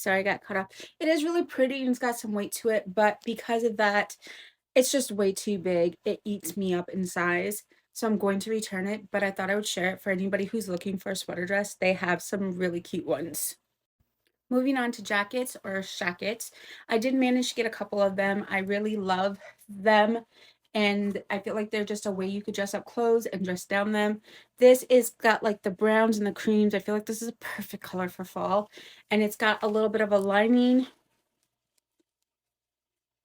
Sorry, I got cut off. It is really pretty and it's got some weight to it, but because of that, it's just way too big. It eats me up in size. So I'm going to return it, but I thought I would share it for anybody who's looking for a sweater dress. They have some really cute ones. Moving on to jackets or shackets. I did manage to get a couple of them. I really love them. And I feel like they're just a way you could dress up clothes and dress down them. This is got like the browns and the creams. I feel like this is a perfect color for fall. And it's got a little bit of a lining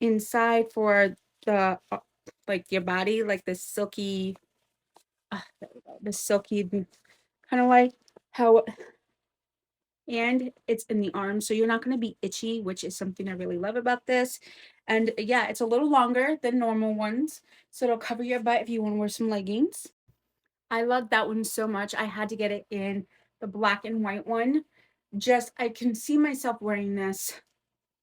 inside for the like your body, like the silky, there we go, the silky kind of like how, and it's in the arm, so you're not going to be itchy, which is something I really love about this. And yeah, it's a little longer than normal ones, so it'll cover your butt if you want to wear some leggings. I love that one so much. I had to get it in the black and white one. Just I can see myself wearing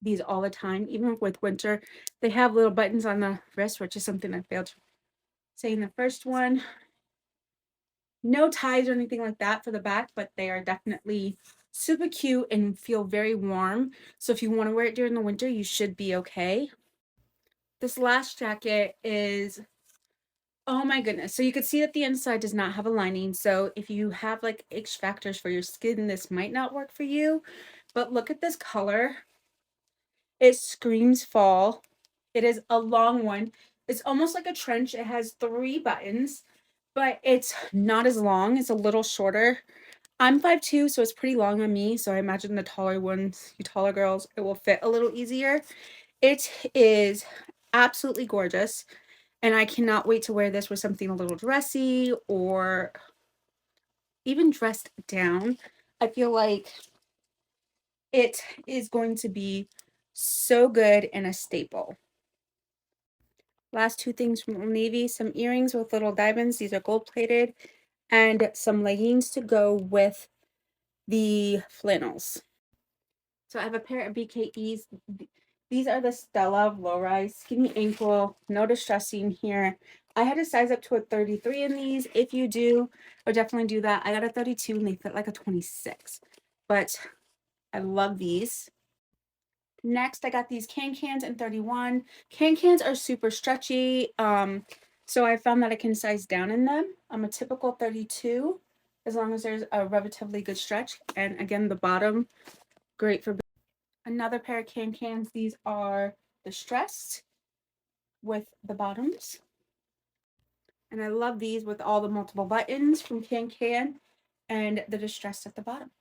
these all the time, even with winter. They have little buttons on the wrist, which is something I failed to say in the first one. No ties or anything like that for the back, but they are definitely super cute and feel very warm. So if you want to wear it during the winter, you should be okay. This last jacket is, oh my goodness. So you can see that the inside does not have a lining. So if you have like itch factors for your skin, this might not work for you. But look at this color. It screams fall. It is a long one. It's almost like a trench. It has 3 buttons, but it's not as long. It's a little shorter. I'm 5'2", so it's pretty long on me. So I imagine the taller ones, you taller girls, it will fit a little easier. It is absolutely gorgeous. And I cannot wait to wear this with something a little dressy or even dressed down. I feel like it is going to be so good and a staple. Last 2 things from Old Navy, some earrings with little diamonds. These are gold plated, and some leggings to go with the flannels. So I have a pair of BKEs. These are the Stella low-rise, skinny ankle, no distressing here. I had to size up to a 33 in these. If you do, or definitely do that. I got a 32 and they fit like a 26. But I love these. Next, I got these can-cans in 31. Can-cans are super stretchy. So I found that I can size down in them. I'm a typical 32, as long as there's a relatively good stretch. And again, the bottom, great for another pair of can-cans. These are distressed with the bottoms. And I love these with all the multiple buttons from Can Can and the distressed at the bottom.